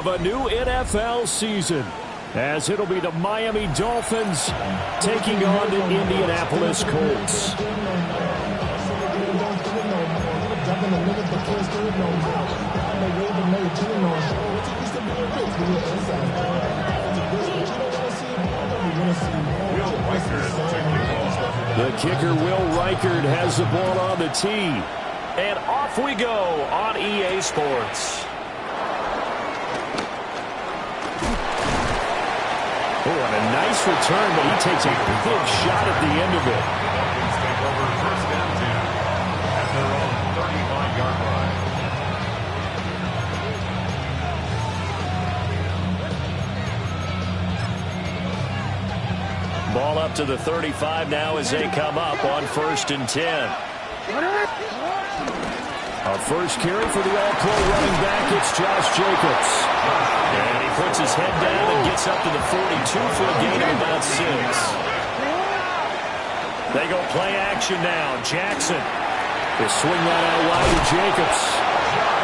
Of a new NFL season, as it'll be the Miami Dolphins taking on the Indianapolis Colts. The kicker, Will Reichard, has the ball on the tee. And off we go on EA Sports. Oh, and a nice return, but he takes a big shot at the end of it. Dolphins take over first and 10 at their own 35-yard line. Ball up to the 35 now as they come up on first and 10. Our first carry for the All-Pro running back, it's Josh Jacobs. And he puts his head down and gets up to the 42 for a gain of about 6. They go play action now. Jackson. They swing that out wide to Jacobs.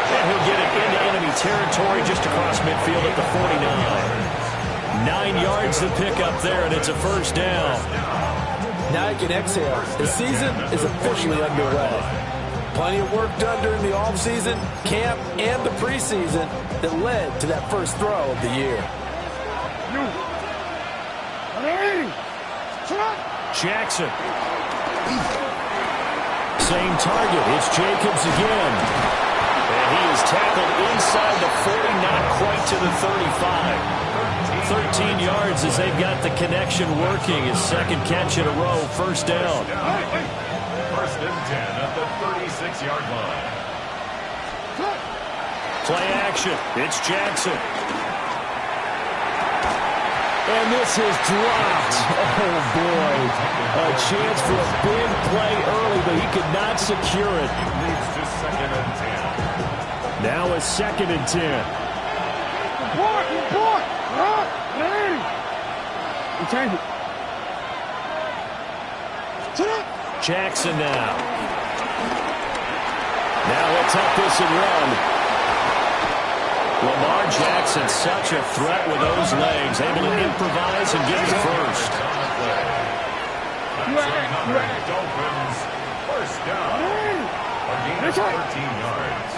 And he'll get it into enemy territory just across midfield at the 49. 9 yards to pick up there, and it's a first down. Now you can exhale. The season is officially underway. Plenty of work done during the offseason, camp, and the preseason that led to that first throw of the year. Jackson. Same target. It's Jacobs again. And he is tackled inside the 40, not quite to the 35. 13 yards as they've got the connection working. His second catch in a row, first down. First and 10 at the 36-yard line. Play action. It's Jackson. And this is dropped. Oh, boy. A chance for a big play early, but he could not secure it. Leads to second and 10. Now a second and 10. Jackson now. Now let's up this and run. Lamar Jackson, such a threat with those legs, able to improvise and get his first. Dolphins, first down. A gain of 13 yards.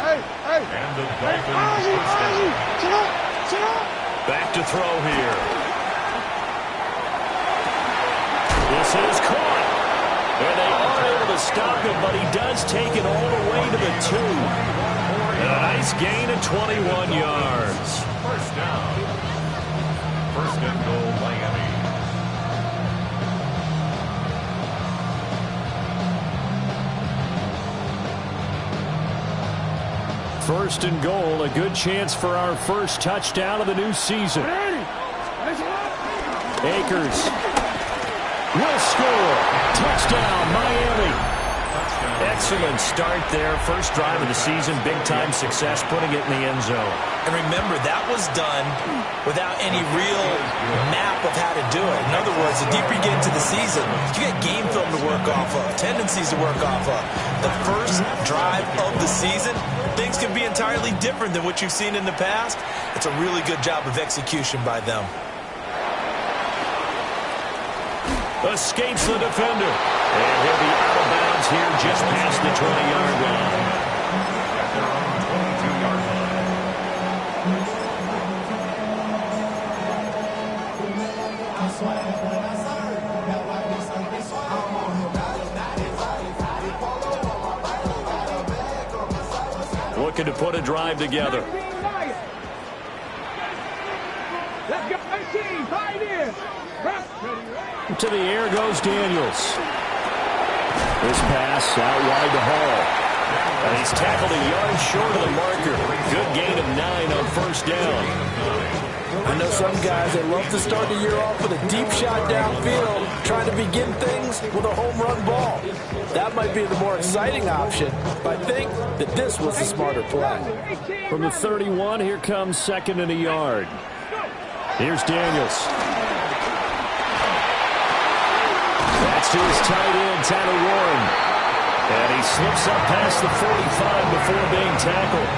And the Dolphins first down. Back to throw here. This is caught. And they are able to stop him, but he does take it all the way to the 2. A nice gain of 21 yards. First down. First and goal, Miami. First and goal, a good chance for our first touchdown of the new season. Akers will score. Touchdown, Miami. Excellent start there. First drive of the season, big-time success, putting it in the end zone. And remember, that was done without any real map of how to do it. In other words, the deeper you get into the season, you get game film to work off of, tendencies to work off of. The first drive of the season, things can be entirely different than what you've seen in the past. It's a really good job of execution by them. Escapes the defender. And he'll be out of bounds here just past the 20-yard line. At their own 22-yard line. Looking to put a drive together. To the air goes Daniels. This pass out wide to Hall. And he's tackled a yard short of the marker. Good gain of 9 on first down. I know some guys that love to start the year off with a deep shot downfield, trying to begin things with a home run ball. That might be the more exciting option, but I think that this was the smarter play. From the 31, here comes second and a yard. Here's Daniels. That's to his tight end, Tyler Warren. And he slips up past the 45 before being tackled.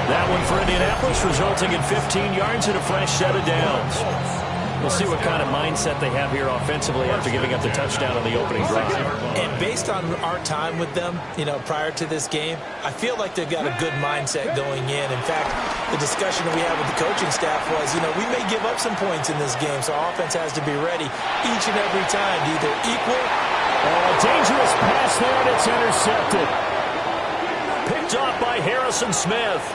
That one for Indianapolis, resulting in 15 yards and a fresh set of downs. We'll see what kind of mindset they have here offensively after giving up the touchdown on the opening drive. And based on our time with them, prior to this game, I feel like they've got a good mindset going in. In fact, the discussion we had with the coaching staff was, we may give up some points in this game, so our offense has to be ready each and every time to either equal. A dangerous pass there, and it's intercepted. Picked off by Harrison Smith.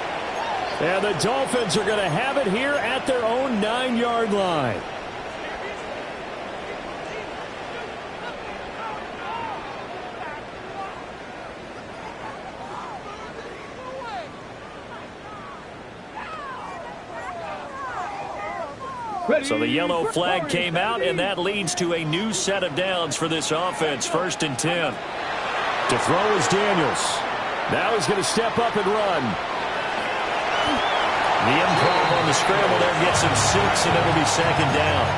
And the Dolphins are going to have it here at their own 9-yard line. So the yellow flag came out, and that leads to a new set of downs for this offense. 1st and 10. To throw is Daniels. Now he's going to step up and run. The improv on the scramble there gets him 6, and it'll be 2nd down.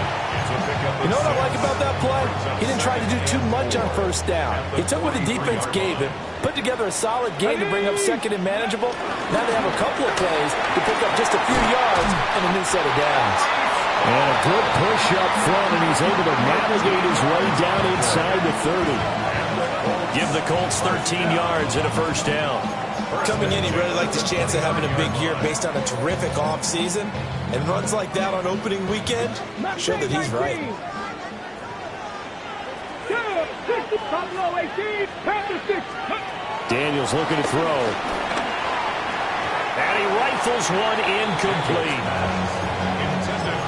You know what I like about that play? He didn't try to do too much on 1st down. He took what the defense gave him, put together a solid game to bring up 2nd and manageable. Now they have a couple of plays to pick up just a few yards and a new set of downs. And a good push up front, and he's able to navigate his way down inside the 30. Give the Colts 13 yards and a 1st down. Coming in, he really liked his chance of having a big year based on a terrific offseason. And runs like that on opening weekend show that he's right. Daniels looking to throw. And he rifles one incomplete.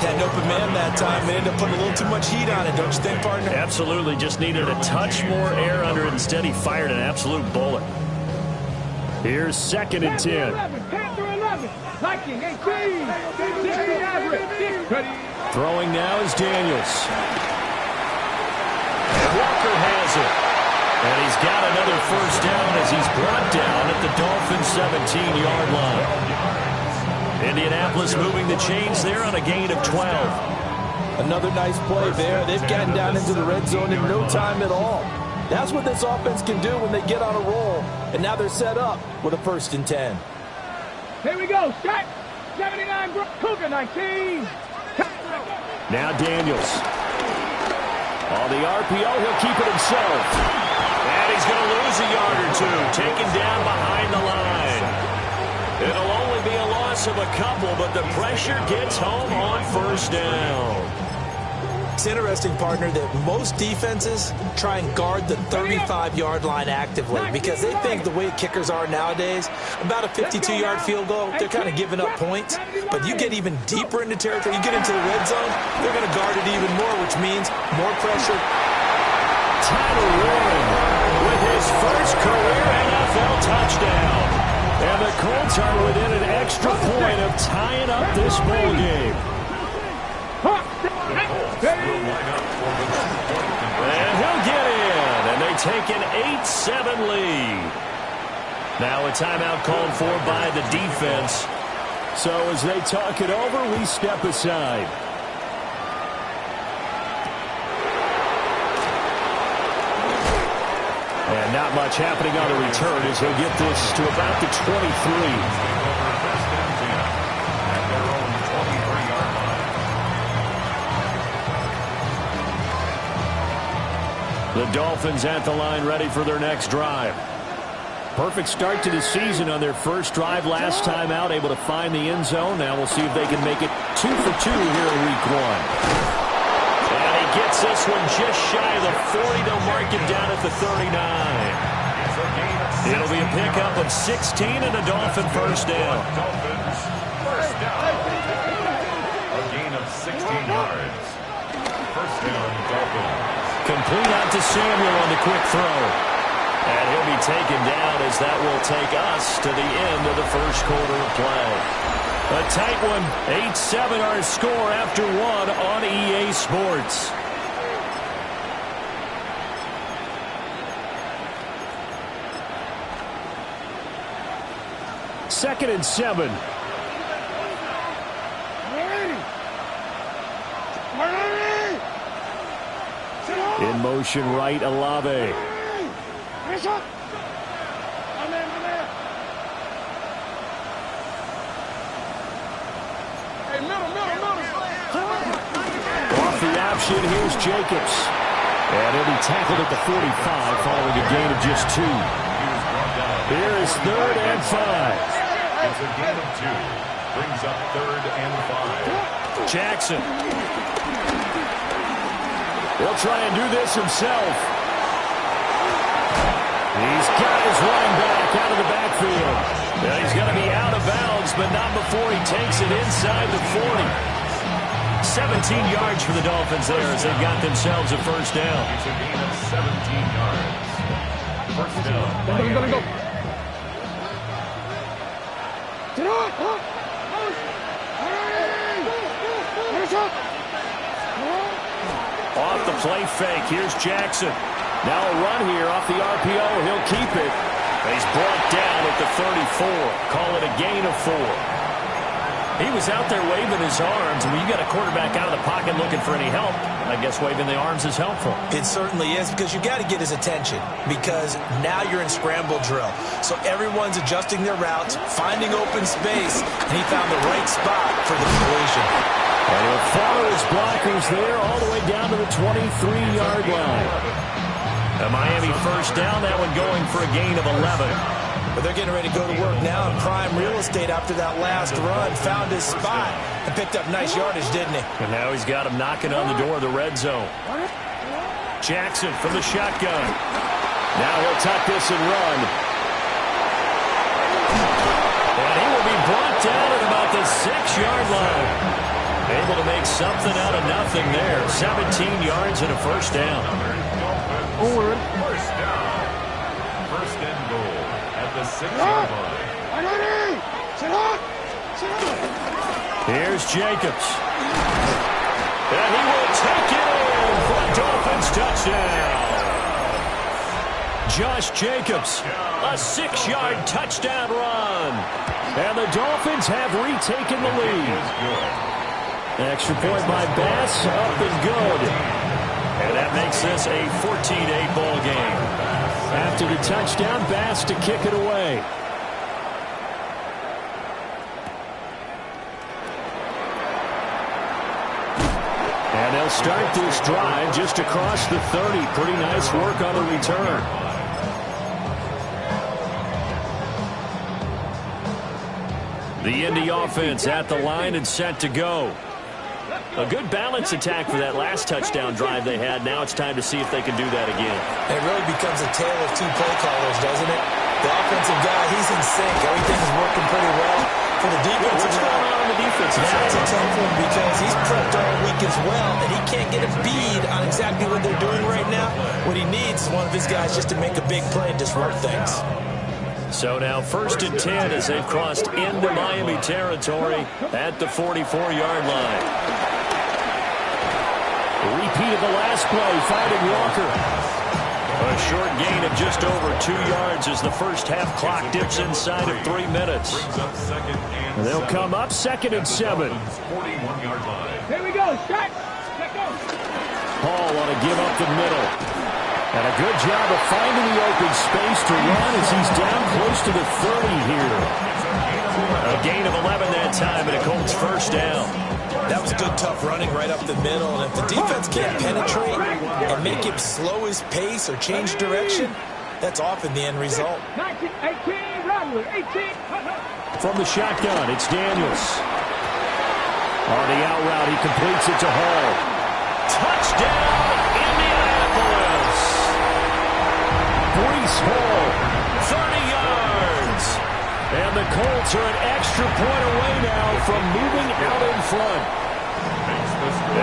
Had an open man that time. They ended up putting a little too much heat on it, don't you think, partner? Absolutely. Just needed a touch more air under it. Instead, he fired an absolute bullet. Here's 2nd and 10. Throwing now is Daniels. And Walker has it. And he's got another 1st down as he's brought down at the Dolphins' 17-yard line. Indianapolis moving the chains there on a gain of 12. Another nice play there. They've gotten down into the red zone in no time at all. That's what this offense can do when they get on a roll. And now they're set up with a 1st and 10. Here we go. Start. 79, Cougar 19. Now Daniels. On the RPO, he'll keep it himself. And he's going to lose a yard or two. Taken down behind the line. It'll only be a loss of a couple, but the pressure gets home on 1st down. It's interesting, partner, that most defenses try and guard the 35-yard line actively because they think the way kickers are nowadays, about a 52-yard field goal, they're kind of giving up points. But you get even deeper into territory, you get into the red zone, they're going to guard it even more, which means more pressure. Tyler Warren with his first career NFL touchdown. And the Colts are within an extra point of tying up this ball game. And he'll get in, and they take an 8-7 lead. Now a timeout called for by the defense. So as they talk it over, we step aside. And not much happening on the return as they get this to about the 23. The Dolphins at the line ready for their next drive. Perfect start to the season on their first drive last time out, able to find the end zone. Now we'll see if they can make it 2 for 2 here in week 1. And he gets this one just shy of the 40. They'll mark him down at the 39. It'll be a pickup of 16 and a Dolphin 1st down. A gain of 16 yards. 1st down, Dolphins. Complete out to Samuel on the quick throw. And he'll be taken down as that will take us to the end of the first quarter of play. A tight one. 8-7 our score after 1 on EA Sports. Second and 7. In motion right, Olave. option. Here's Jacobs. And he'll be tackled at the 45 following a gain of just 2. Here is 3rd and 5. It's a gain of 2. Brings up 3rd and 5. Jackson. He'll try and do this himself. He's got his running back out of the backfield. Now he's going to be out of bounds, but not before he takes it inside the 40. 17 yards for the Dolphins there as they've got themselves a first down. It's a gain of 17 yards. First down. Go. Get on! Off the play fake, here's Jackson. Now a run here off the RPO. He'll keep it. He's brought down at the 34. Call it a gain of 4. He was out there waving his arms. When you got a quarterback out of the pocket looking for any help, I guess waving the arms is helpful. It certainly is, because you got to get his attention, because now you're in scramble drill. So everyone's adjusting their routes, finding open space, and he found the right spot for the collision. And he'll follow his blockers there all the way down to the 23-yard line. A Miami first down, that one going for a gain of 11. But they're getting ready to go to work now in prime real estate after that last run. Found his spot and picked up nice yardage, didn't he? And now he's got him knocking on the door of the red zone. Jackson from the shotgun. Now he'll tuck this and run. And he will be brought down at about the 6-yard line. Able to make something out of nothing there. 17 yards and a first down. First down. First and goal at the 6-yard line. Here's Jacobs. And he will take it in for a Dolphins touchdown. Josh Jacobs, a 6-yard touchdown run. And the Dolphins have retaken the lead. Extra point by Bass, up and good. And that makes this a 14-8 ball game. After the touchdown, Bass to kick it away. And they'll start this drive just across the 30. Pretty nice work on the return. The Indy offense at the line and set to go. A good balance attack for that last touchdown drive they had. Now it's time to see if they can do that again. It really becomes a tale of two play callers, doesn't it? The offensive guy, he's in sync. Everything is working pretty well. For the defensive guy, on the defensive side? that's a tough one because he's prepped all week as well, and he can't get a bead on exactly what they're doing right now. What he needs is one of his guys just to make a big play and disrupt things. So now 1st and 10 as they've crossed into Miami territory at the 44-yard line. Repeat of the last play, finding Walker. A short gain of just over 2 yards as the first half clock dips inside of 3 minutes. They'll come up 2nd and 7. 41-yard line. Here we go. Start. Let go. Hall want to give up the middle. And a good job of finding the open space to run as he's down close to the 30 here. A gain of 11 that time, and a Colts first down. That was good, tough running right up the middle. And if the defense can't penetrate and make him slow his pace or change direction, that's often the end result. 19, 18, run with 18. From the shotgun, it's Daniels. On the out route, he completes it to Hall. Touchdown, Indianapolis! Breece Hall, 30 yards. And the Colts are an extra point away now from moving out in front.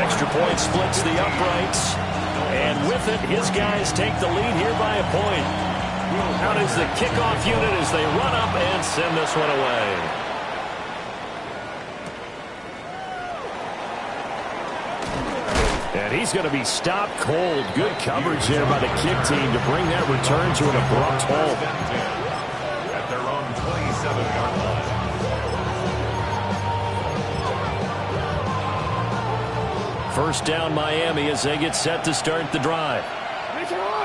Extra point splits the uprights. And with it, his guys take the lead here by a point. Out is the kickoff unit as they run up and send this one away. And he's going to be stopped cold. Good coverage there by the kick team to bring that return to an abrupt halt. At their own 27-yard line. First down Miami as they get set to start the drive.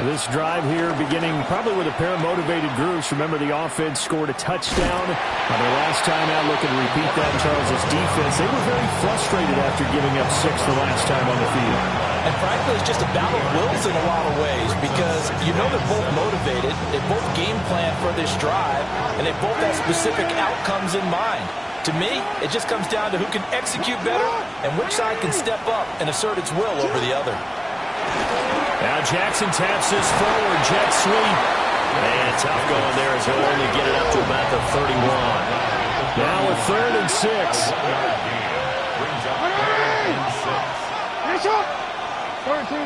This drive here beginning probably with a pair of motivated groups. Remember, the offense scored a touchdown on their last time out. Looking to repeat that. Charles' defense, they were very frustrated after giving up 6 the last time on the field. And frankly, it's just a battle of wills in a lot of ways because you know they're both motivated, they both game plan for this drive, and they both have specific outcomes in mind. To me, it just comes down to who can execute better and which side can step up and assert its will over the other. Now Jackson taps this forward, jet sweep. And tough going there as he'll only get it up to about the 31. Now a 3rd and 6. Finish up. 13.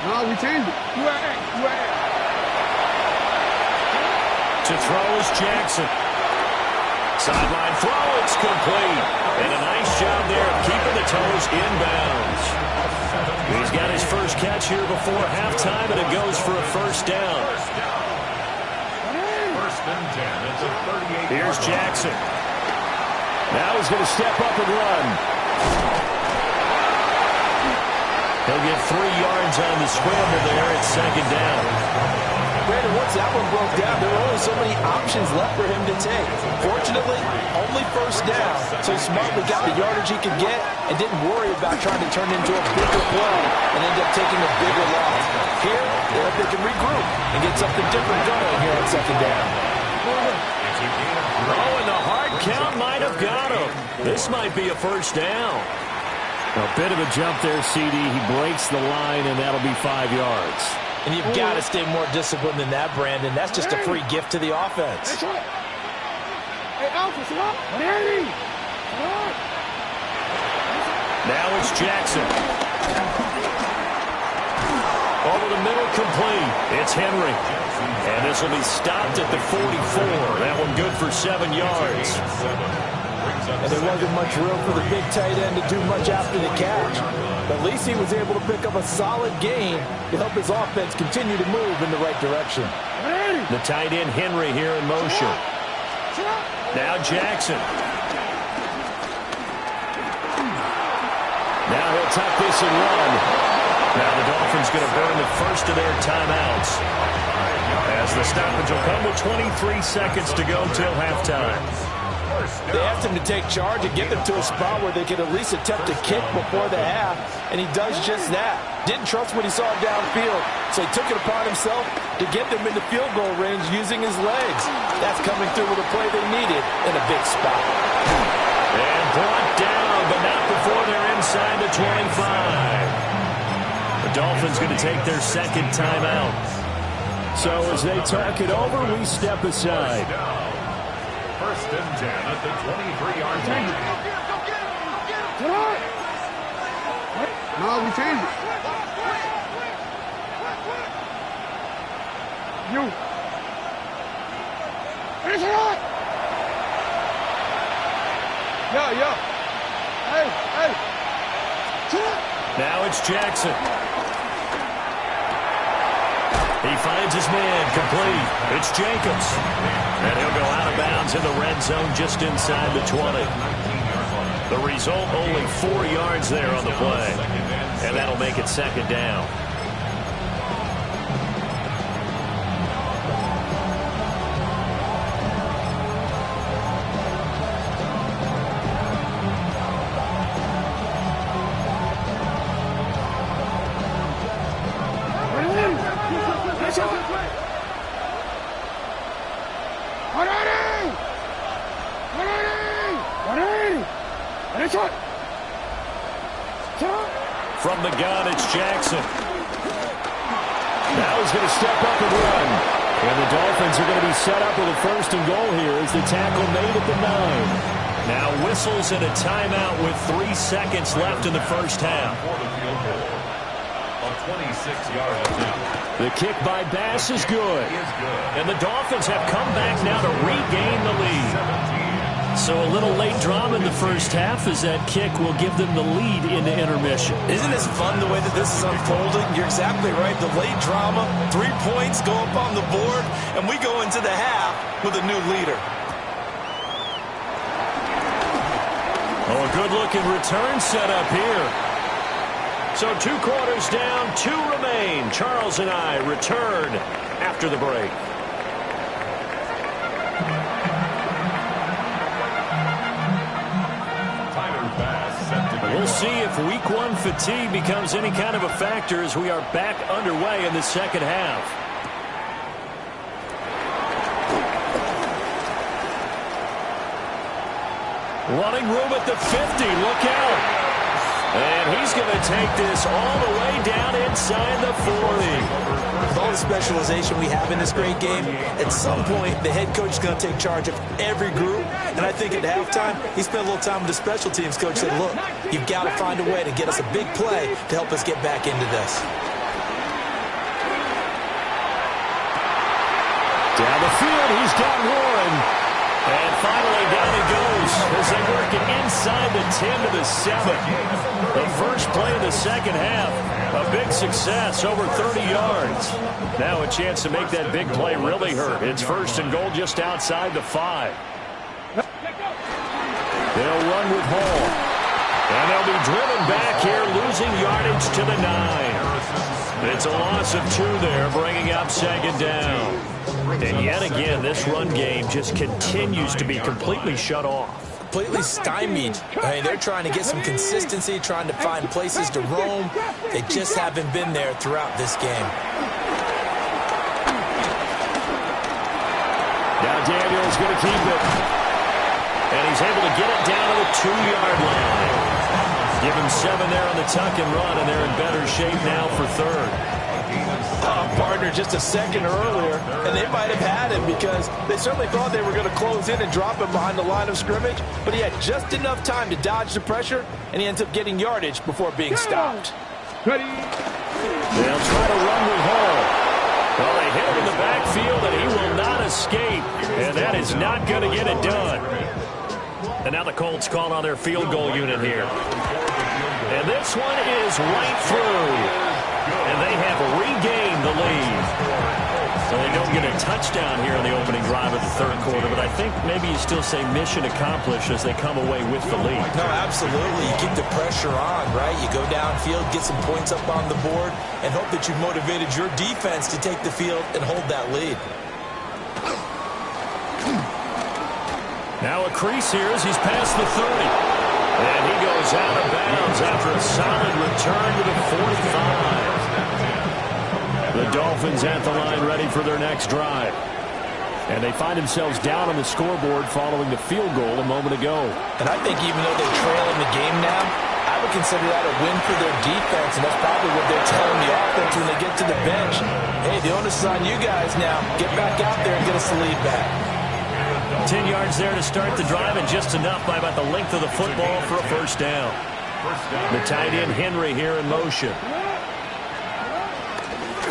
No, we changed it. UAA. To throw is Jackson. Sideline throw, it's complete. And a nice job there of keeping the toes inbounds. He's got his first catch here before halftime, and it goes for a first down. First and 10. It's a 38. Here's Jackson. Now he's going to step up and run. He'll get 3 yards on the scramble there at second down. Brandon, once that one broke down, there were only so many options left for him to take. Fortunately, only first down, so he smartly got the yardage he could get and didn't worry about trying to turn into a bigger play and end up taking a bigger loss. Here, they hope they can regroup and get something different going here on second down. Oh, and the hard count might have got him. This might be a first down. A bit of a jump there, CD. He breaks the line, and that'll be 5 yards. And you've got to stay more disciplined than that, Brandon. That's just a free gift to the offense. Hey, Alpha, come on. Now it's Jackson. Over the middle, complete. It's Henry. And this will be stopped at the 44. That one good for 7 yards. And there wasn't much room for the big tight end to do much after the catch. But at least he was able to pick up a solid gain to help his offense continue to move in the right direction. The tight end Henry here in motion. Now Jackson. Now he'll tuck this and run. Now the Dolphins going to burn the first of their timeouts, as the stoppage will come with 23 seconds to go till halftime. They asked him to take charge and get them to a spot where they could at least attempt a kick before the half, and he does just that. Didn't trust what he saw downfield, so he took it upon himself to get them into field goal range using his legs. That's coming through with a play they needed in a big spot. And brought down, but not before they're inside the 25. The Dolphins going to take their second timeout. So as they talk it over, we step aside. First and 10 at the 23-yard line. Come on. No, we changed it. You. Finish it on. Yo. Hey. Now it's Jackson. He finds his man, complete. It's Jacobs. And he'll go out of bounds in the red zone just inside the 20. The result, only 4 yards there on the play. And that'll make it second down. From the gun, it's Jackson. Now he's going to step up and run. And the Dolphins are going to be set up with a first and goal here as the tackle made at the 9. Now whistles and a timeout with 3 seconds left in the first half. A 26-yard attempt. The kick by Bass is good. And the Dolphins have come back now to regain the lead. So a little late drama in the first half as that kick will give them the lead into intermission. Isn't this fun the way that this is unfolding? You're exactly right. The late drama, 3 points go up on the board, and we go into the half with a new leader. Oh, a good-looking return set up here. So 2 quarters down, 2 remain. Charles and I return after the break. We'll see if week one fatigue becomes any kind of a factor as we are back underway in the second half. Running room at the 50. Look out. And he's going to take this all the way down inside the 40. With all the specialization we have in this great game, at some point the head coach is going to take charge of every group. And I think at halftime, he spent a little time with the special teams coach, said, look, you've got to find a way to get us a big play to help us get back into this. Down the field, he's got Warren. And finally, down he goes as they work it inside the 10 to the 7. The first play of the second half, a big success, over 30 yards. Now a chance to make that big play really hurt. It's first and goal just outside the 5. They'll run with Hall. And they'll be driven back here, losing yardage to the 9. It's a loss of 2 there, bringing up second down. And yet again, this run game just continues to be completely shut off. Completely stymied. I mean, they're trying to get some consistency, trying to find places to roam. They just haven't been there throughout this game. Now Daniel's going to keep it. And he's able to get it down to the 2-yard line. Give him 7 there on the tuck and run, and they're in better shape now for third. Partner just a second earlier, and they might have had him because they certainly thought they were going to close in and drop him behind the line of scrimmage, but he had just enough time to dodge the pressure, and he ends up getting yardage before being stopped. Ready. They'll try to run with Hall. Well, they hit him in the backfield, and he will not escape, and that is not going to get it done. And now the Colts call on their field goal unit here. And this one is right through. And they have regained the lead. So they don't get a touchdown here in the opening drive of the third quarter, but I think maybe you still say mission accomplished as they come away with the lead. No, absolutely. You keep the pressure on, right? You go downfield, get some points up on the board, and hope that you've motivated your defense to take the field and hold that lead. Now a crease here as he's past the 30. And he goes out of bounds after a solid return to the 45. The Dolphins at the line ready for their next drive. And they find themselves down on the scoreboard following the field goal a moment ago. And I think even though they're trailing the game now, I would consider that a win for their defense, and that's probably what they're telling the offense when they get to the bench. Hey, the onus is on you guys now. Get back out there and get us the lead back. 10 yards there to start the drive, and just enough by about the length of the football for a first down. The tight end Henry here in motion.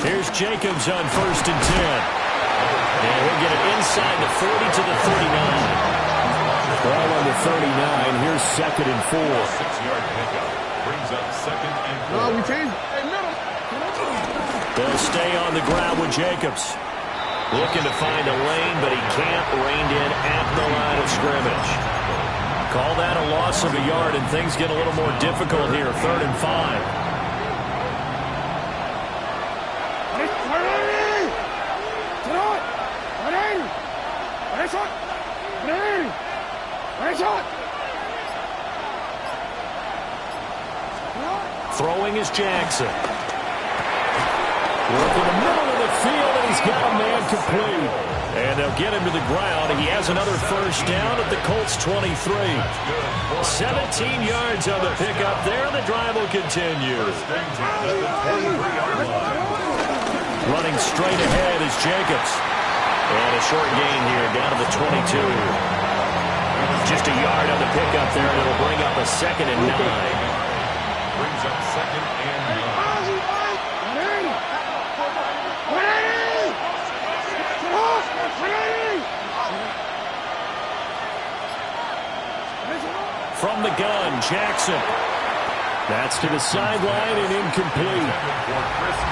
Here's Jacobs on 1st and 10. And he'll get it inside the 40 to the 39. Ball on the 39. Here's 2nd and 4. 6-yard pickup brings up 2nd and 4. We changed. Hey, middle. They'll stay on the ground with Jacobs. Looking to find a lane, but he can't. Reined in at the line of scrimmage. Call that a loss of a yard, and things get a little more difficult here. 3rd and 5. Throwing is Jackson. Working the middle of the field, and he's got a man complete. And they'll get him to the ground. He has another first down at the Colts 23. 17 yards on the pickup there. The drive will continue. Running straight ahead is Jacobs. And a short gain here down to the 22. Just a yard on the pickup there, and it'll bring up a 2nd and 9. Brings up 2nd and 9. From the gun, Jackson. That's to the sideline and incomplete.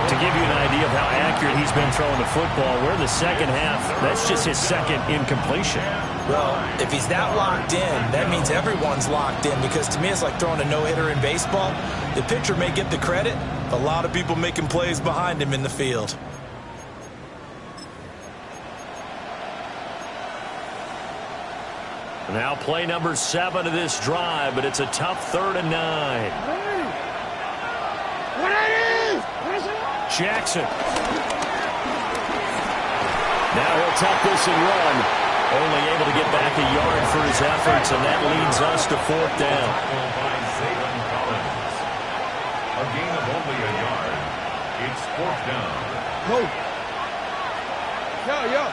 To give you an idea of how accurate he's been throwing the football, we're in the second half. That's just his 2nd incompletion. Well, if he's that locked in, that means everyone's locked in, because to me it's like throwing a no-hitter in baseball. The pitcher may get the credit, a lot of people making plays behind him in the field. Now play number 7 of this drive, but it's a tough 3rd and 9. Jackson. Now he'll tuck this and run. Only able to get back a yard for his efforts, and that leads us to 4th down. A gain of only a yard. It's 4th down. Go. Yo.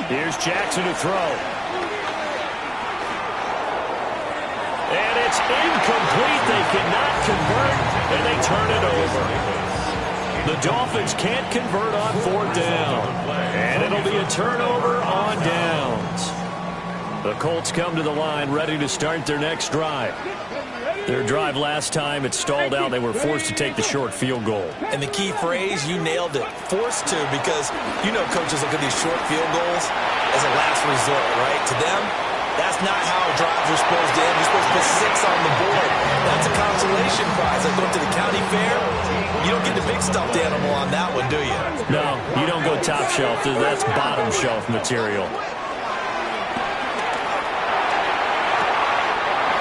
Here's Jackson to throw. And it's incomplete. They cannot convert, and they turn it over. The Dolphins can't convert on 4th down. And it'll be a turnover on downs. The Colts come to the line ready to start their next drive. Their drive last time, it stalled out. They were forced to take the short field goal. And the key phrase, you nailed it, forced to, because you know coaches look at these short field goals as a last resort, right? To them, that's not how drives are supposed to end. You're supposed to put 6 on the board. That's a consolation prize. Like going to the county fair, you don't get the big stuffed animal on that one, do you? No, you don't go top shelf. That's bottom shelf material.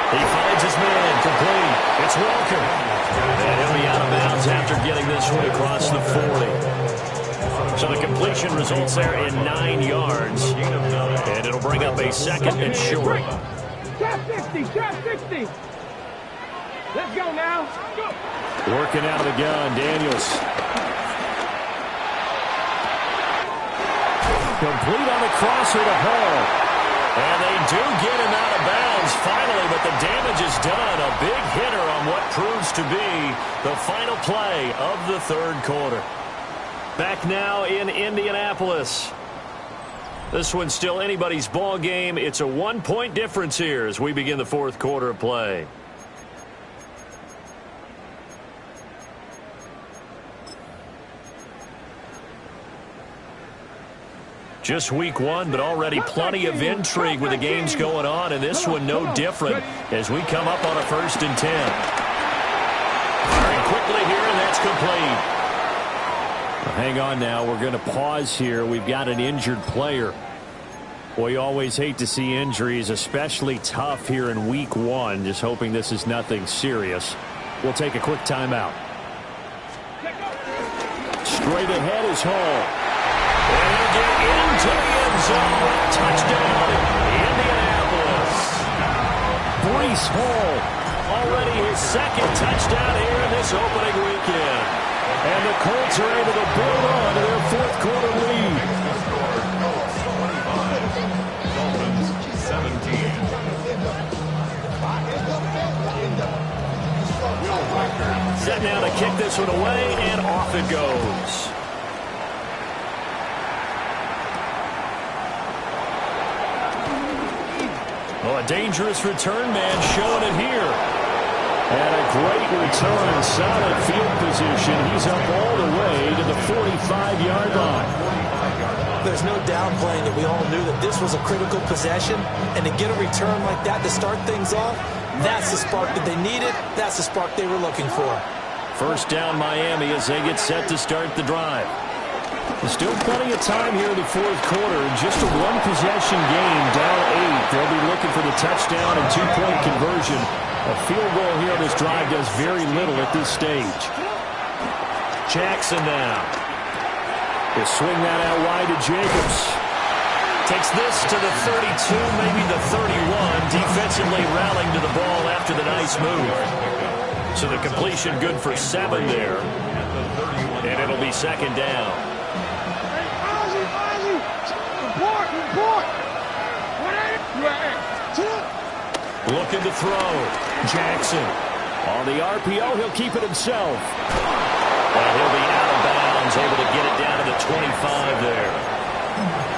He finds his man, complete. It's Walker. And he'll be out of bounds after getting this one across the 40. So the completion results there in 9 yards. And it'll bring up a 2nd and short. Trap 60, trap 60. Let's go now. Go. Working out of the gun, Daniels. Complete on the crosser to Hall. And they do get him out of bounds finally, but the damage is done. A big hitter on what proves to be the final play of the 3rd quarter. Back now in Indianapolis. This one's still anybody's ball game. It's a 1-point difference here as we begin the 4th quarter of play. Just week 1, but already plenty of intrigue with the games going on, and this one no different as we come up on a 1st and 10. Very quickly here, and that's complete. Well, hang on now. We're going to pause here. We've got an injured player. Well, you always hate to see injuries, especially tough here in week 1. Just hoping this is nothing serious. We'll take a quick timeout. Straight ahead is Hall. And he'll get into the end zone. Touchdown, Indianapolis. Breece Hall, already his 2nd touchdown here in this opening weekend. And the Colts are able to build on to their 4th quarter lead. Dolphins 17. Set now to kick this one away, and off it goes. Oh, a dangerous return man showing it here. And a great return, solid field position. He's up all the way to the 45-yard line. There's no downplaying that we all knew that this was a critical possession, and to get a return like that to start things off, that's the spark that they needed. That's the spark they were looking for. 1st down Miami as they get set to start the drive. There's still plenty of time here in the 4th quarter. Just a 1-possession game, down 8. They'll be looking for the touchdown and 2-point conversion. A field goal here on this drive does very little at this stage. Jackson now. He'll swing that out wide to Jacobs. Takes this to the 32, maybe the 31. Defensively rallying to the ball after the nice move. So the completion good for 7 there. And it'll be 2nd down. Looking to throw. Jackson. On the RPO, he'll keep it himself. And he'll be out of bounds, able to get it down to the 25 there.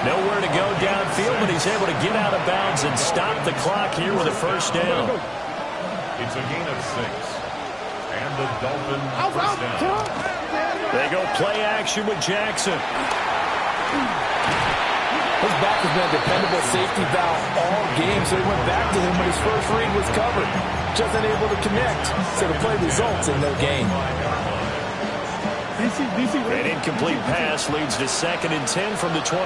Nowhere to go downfield, but he's able to get out of bounds and stop the clock here with a 1st down. It's a gain of 6. And the Dolphins 1st down. They go play action with Jackson. His back has been a dependable safety valve all game, so he went back to him when his first read was covered. Just unable to connect, so the play results in no gain. An incomplete pass leads to 2nd and 10 from the 25.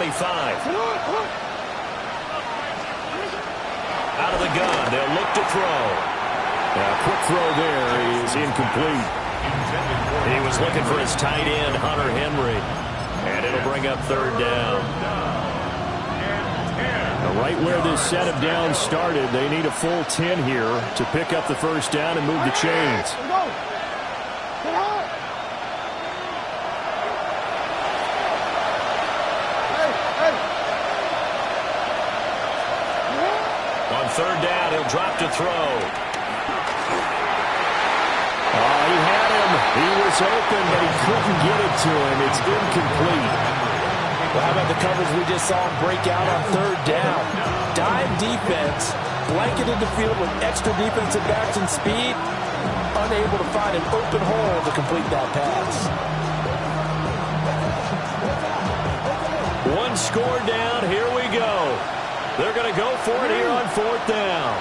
Out of the gun, they'll look to throw. A quick throw there is incomplete. He was looking for his tight end, Hunter Henry. And it'll bring up 3rd down. Right where this set of downs started, they need a full 10 here to pick up the 1st down and move the chains. On 3rd down, he'll drop to throw. Oh, he had him. He was open, but he couldn't get it to him. It's incomplete. Well, how about the coverage we just saw him break out on 3rd down? Dime defense, blanketed the field with extra defensive backs and speed, unable to find an open hole to complete that pass. 1 score down, here we go. They're going to go for it here on 4th down.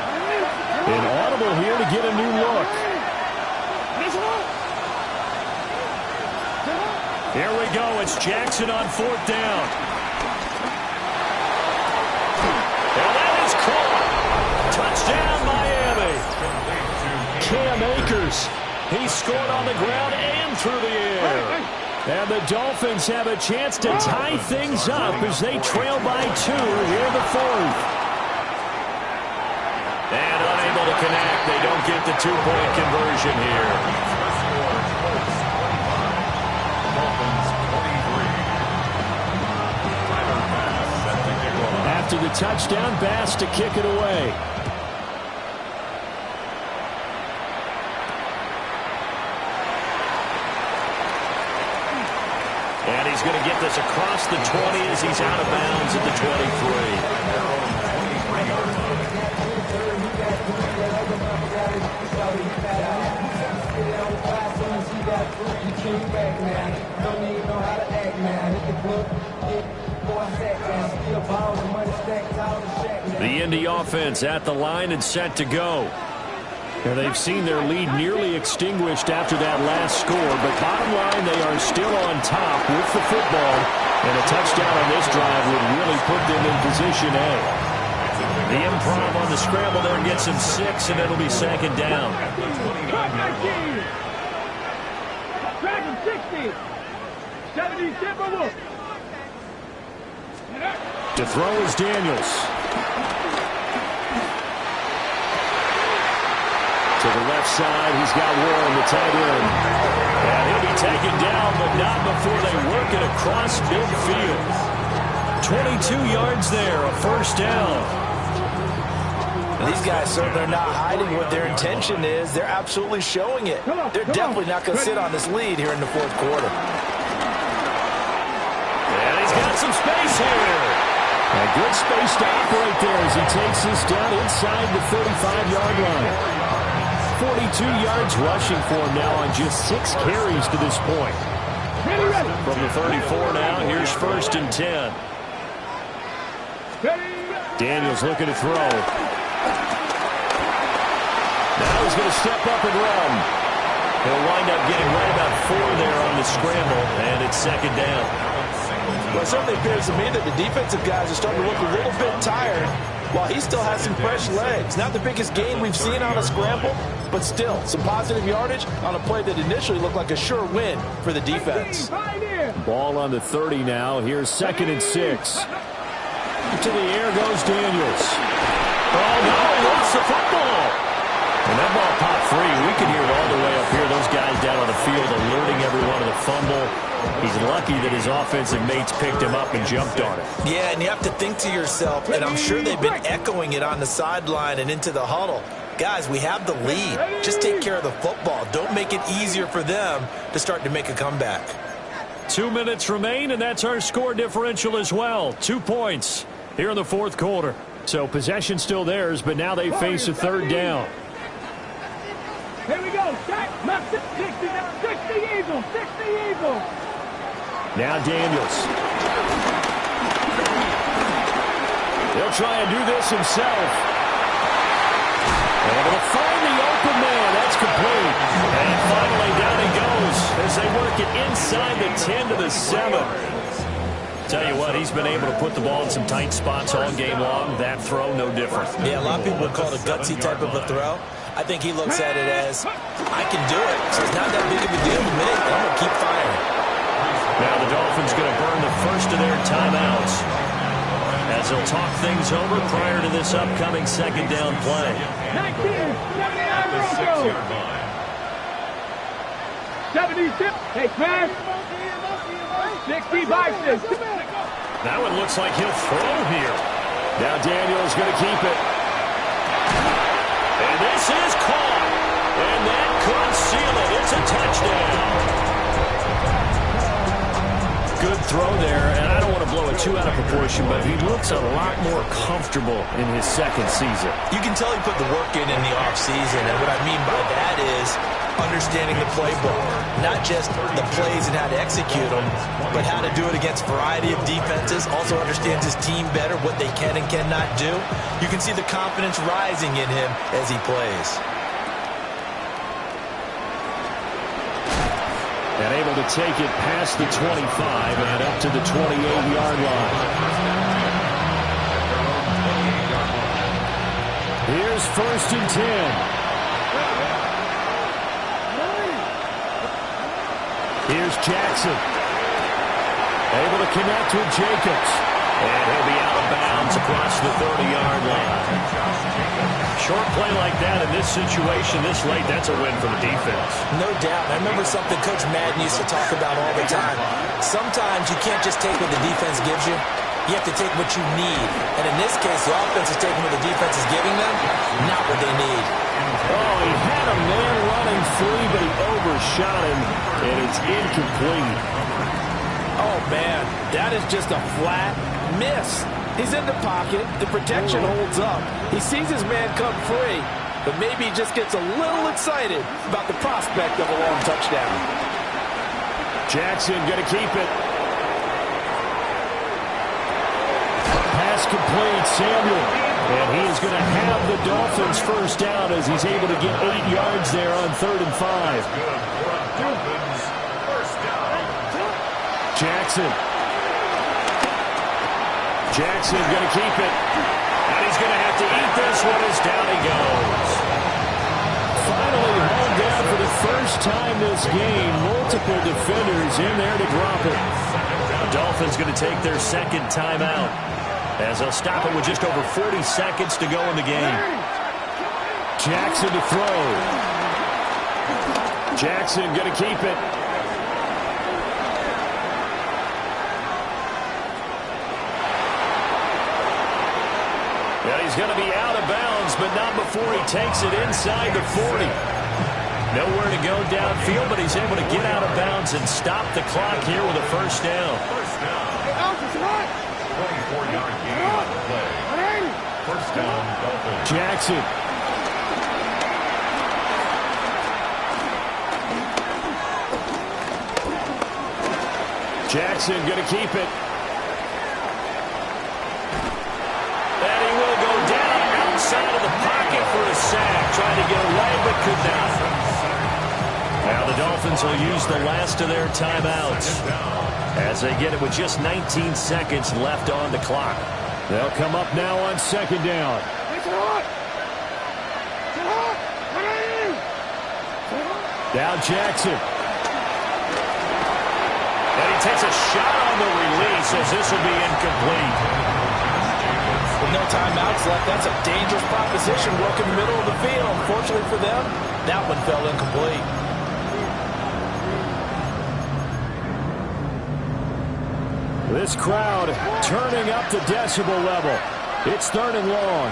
An audible here to get a new look. Here we go. It's Jackson on 4th down. And that is caught. Touchdown, Miami. Cam Akers. He scored on the ground and through the air. And the Dolphins have a chance to tie things up as they trail by 2 here in the 4th. And unable to connect. They don't get the 2-point conversion here. After the touchdown, Bass to kick it away. And he's going to get this across the 20 as he's out of bounds at the 23. The Indy offense at the line and set to go. And they've seen their lead nearly extinguished after that last score, but bottom line, they are still on top with the football, and a touchdown on this drive would really put them in position A. The improv on the scramble there gets him 6, and it'll be 2nd down. Dragon 60. 70 Timberwolves. To throw is Daniels. To the left side, he's got Warren, the tight end. And he'll be taken down, but not before they work it across midfield. 22 yards there, a 1st down. These guys certainly are not hiding what their intention is. They're absolutely showing it. They're definitely not going to sit on this lead here in the 4th quarter. And he's got some space here. A good space to operate there as he takes this down inside the 35-yard line. 42 yards rushing for him now on just 6 carries to this point. From the 34 now, here's 1st and 10. Daniels looking to throw. Now he's going to step up and run. He'll wind up getting right about 4 there on the scramble, and it's 2nd down. Well, it certainly appears to me that the defensive guys are starting to look a little bit tired while he still has some fresh legs. Not the biggest gain we've seen on a scramble, but still some positive yardage on a play that initially looked like a sure win for the defense. Ball on the 30 now. Here's 2nd and 6. To the air goes Daniels. Oh, no, he lost the football. And that ball popped free. We can hear it all the way up here. Those guys down on the field alerting everyone of the fumble. He's lucky that his offensive mates picked him up and jumped on it. Yeah, and you have to think to yourself, and I'm sure they've been echoing it on the sideline and into the huddle. Guys, we have the lead. Just take care of the football. Don't make it easier for them to start to make a comeback. 2 minutes remain, and that's our score differential as well. 2 points here in the 4th quarter. So possession still theirs, but now they face a 3rd down. Here we go. Jack, 60 Eagles. 60 Eagles. Now Daniels. He'll try and do this himself. Able to find the open man. That's complete. And finally down he goes as they work work it inside the 10 to the 7. Tell you what, he's been able to put the ball in some tight spots all game long. That throw, no different. Yeah, a lot of people would call it a gutsy type of a throw. I think he looks at it as, I can do it, so it's not that big of a deal to me. I'm going to keep firing. Now the Dolphins going to burn the first of their timeouts as they'll talk things over prior to this upcoming second down play. 1979 Broncos. 76. Take pass. 60 by 6. That one looks like he'll throw here. Now Daniel's going to keep it. And this is caught. And that could seal it. It's a touchdown. Good throw there, and I don't want to blow it too out of proportion, but he looks a lot more comfortable in his second season. You can tell he put the work in the offseason, and what I mean by that is understanding the playbook. Not just the plays and how to execute them, but how to do it against a variety of defenses. Also understands his team better, what they can and cannot do. You can see the confidence rising in him as he plays. And able to take it past the 25 and up to the 28-yard line. Here's 1st and 10. Here's Jackson. Able to connect with Jacobs. And he'll be out of bounds across the 30-yard line. Short play like that in this situation this late, that's a win for the defense. No doubt. I remember something Coach Madden used to talk about all the time. Sometimes you can't just take what the defense gives you. You have to take what you need. And in this case, the offense is taking what the defense is giving them, not what they need. Oh, he had a man running free, but he overshot him, and it's incomplete. Oh, man, that is just a flat miss. He's in the pocket. The protection holds up. He sees his man come free, but maybe he just gets a little excited about the prospect of a long touchdown. Jackson going to keep it. Pass complete, Samuel. And he is going to have the Dolphins first down as he's able to get 8 yards there on 3rd and 5. Jackson. Jackson going to keep it. And he's going to have to eat this one as down he goes. Finally hauled down for the first time this game. Multiple defenders in there to drop it. The Dolphins going to take their second timeout as they'll stop it with just over 40 seconds to go in the game. Jackson to throw. Jackson going to keep it. Well, he's going to be out of bounds, but not before he takes it inside the 40. Nowhere to go downfield, but he's able to get out of bounds and stop the clock here with a first down. 24-yard gain on the play. First down, Dolphins. Jackson. Jackson going to keep it. And he will go down outside of the pocket for a sack. Trying to get away, but could not. Now the Dolphins will use the last of their timeouts as they get it with just 19 seconds left on the clock. They'll come up now on second down. Now Jackson. And he takes a shot on the release as this will be incomplete. With no timeouts left, that's a dangerous proposition. Work in the middle of the field. Unfortunately for them, that one fell incomplete. This crowd turning up the decibel level. It's 3rd and long.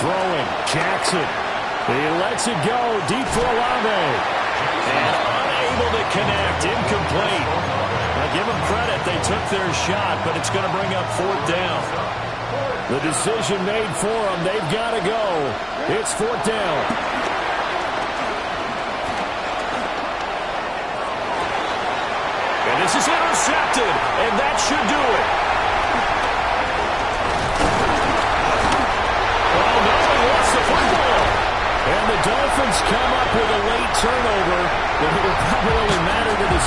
Throwing, Jackson. He lets it go deep for Olave. And unable to connect, incomplete. Now give them credit, they took their shot, but it's going to bring up 4th down. The decision made for them, they've got to go. It's 4th down. And this is intercepted, and that should do it. Oh, no, he lost the football. And the Dolphins Dolphins come up with a late turnover, but it will probably only matter to the